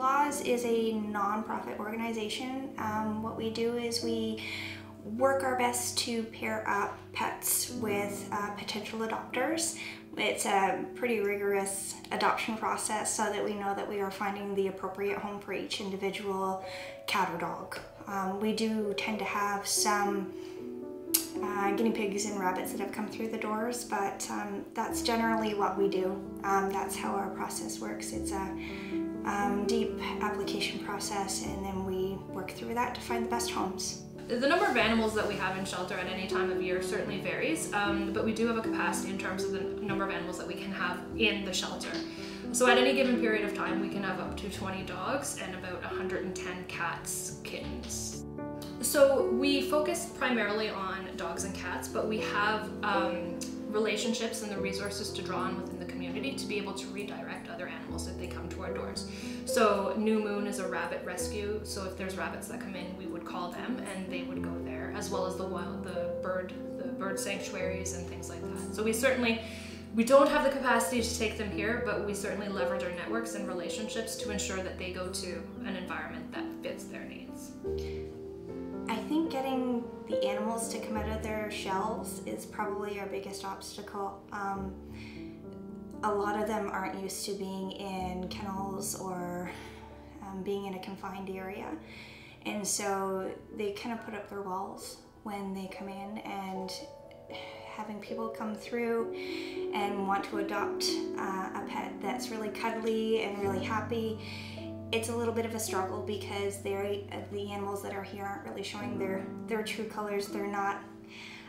Laws is a non-profit organization. What we do is we work our best to pair up pets with potential adopters. It's a pretty rigorous adoption process so that we know that we are finding the appropriate home for each individual cat or dog. We do tend to have some guinea pigs and rabbits that have come through the doors, but that's generally what we do. That's how our process works. It's a deep application process, and then we work through that to find the best homes. The number of animals that we have in shelter at any time of year certainly varies, but we do have a capacity in terms of the number of animals that we can have in the shelter. So at any given period of time, we can have up to 20 dogs and about 110 cats, kittens. So we focus primarily on dogs and cats, but we have relationships and the resources to draw on within the community to be able to redirect other animals if they come to our doors. So New Moon is a rabbit rescue, so if there's rabbits that come in, we would call them and they would go there, as well as the bird sanctuaries and things like that. So we don't have the capacity to take them here, but we certainly leverage our networks and relationships to ensure that they go to an environment that fits their needs. I think getting the animals to come out of their shells is probably our biggest obstacle. A lot of them aren't used to being in kennels or being in a confined area, and so they kind of put up their walls when they come in, and having people come through and want to adopt a pet that's really cuddly and really happy, it's a little bit of a struggle because the animals that are here aren't really showing their true colors. They're not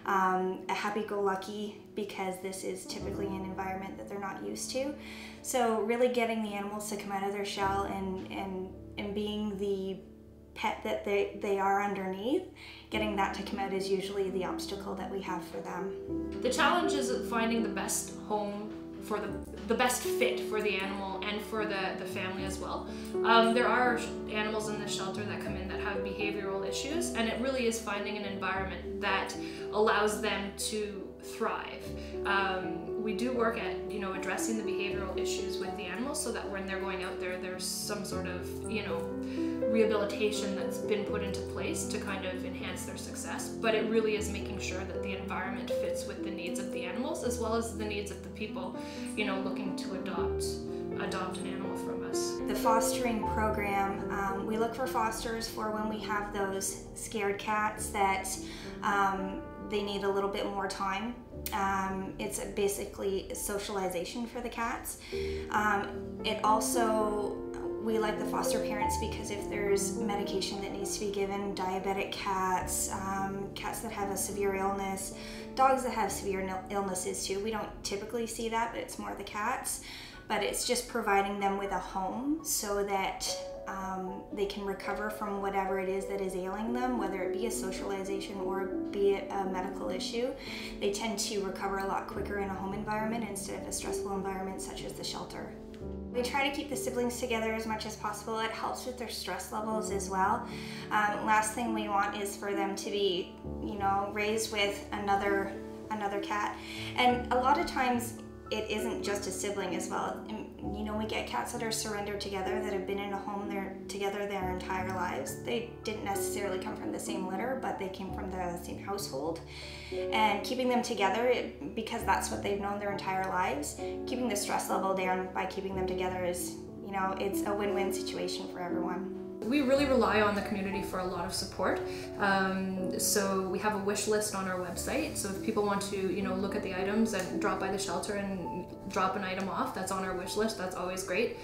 a happy-go-lucky because this is typically an environment that they're not used to. So really getting the animals to come out of their shell and being the pet that they are underneath, getting that to come out is usually the obstacle that we have for them. The challenge is finding the best home for the best fit for the animal and for the family as well. There are animals in the shelter that come in that have behavioral issues, and it really is finding an environment that allows them to thrive. We do work at addressing the behavioral issues with the animals so that when they're going out there, there's some sort of rehabilitation that's been put into place to kind of enhance their success, but it really is making sure that the environment fits with the needs of the animals as well as the needs of the people looking to adopt an animal from us. The fostering program, we look for fosters for when we have those scared cats that they need a little bit more time. It's basically socialization for the cats. We like the foster parents because if there's medication that needs to be given, diabetic cats, cats that have a severe illness, dogs that have severe illnesses too. We don't typically see that, but it's more the cats. But it's just providing them with a home so that they can recover from whatever it is that is ailing them, whether it be a socialization or be it a medical issue. They tend to recover a lot quicker in a home environment instead of a stressful environment such as the shelter. We try to keep the siblings together as much as possible. It helps with their stress levels as well. Last thing we want is for them to be, raised with another cat. And a lot of times it isn't just a sibling as well. We get cats that are surrendered together that have been in a home together their entire lives. They didn't necessarily come from the same litter, but they came from the same household. And keeping them together, because that's what they've known their entire lives, keeping the stress level down by keeping them together is, it's a win-win situation for everyone. We really rely on the community for a lot of support. So we have a wish list on our website. So if people want to, look at the items and drop by the shelter and drop an item off, that's on our wish list. That's always great.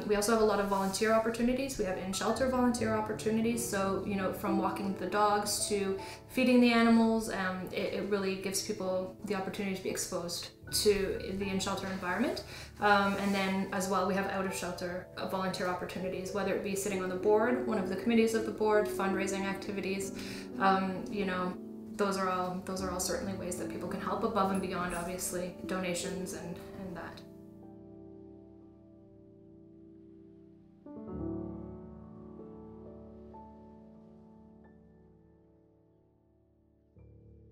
We also have a lot of volunteer opportunities. We have in-shelter volunteer opportunities. So, from walking the dogs to feeding the animals, it really gives people the opportunity to be exposed to the in-shelter environment. And then as well, we have out-of-shelter volunteer opportunities, whether it be sitting on the board, one of the committees of the board, fundraising activities, those are all certainly ways that people can help above and beyond, obviously, donations and that.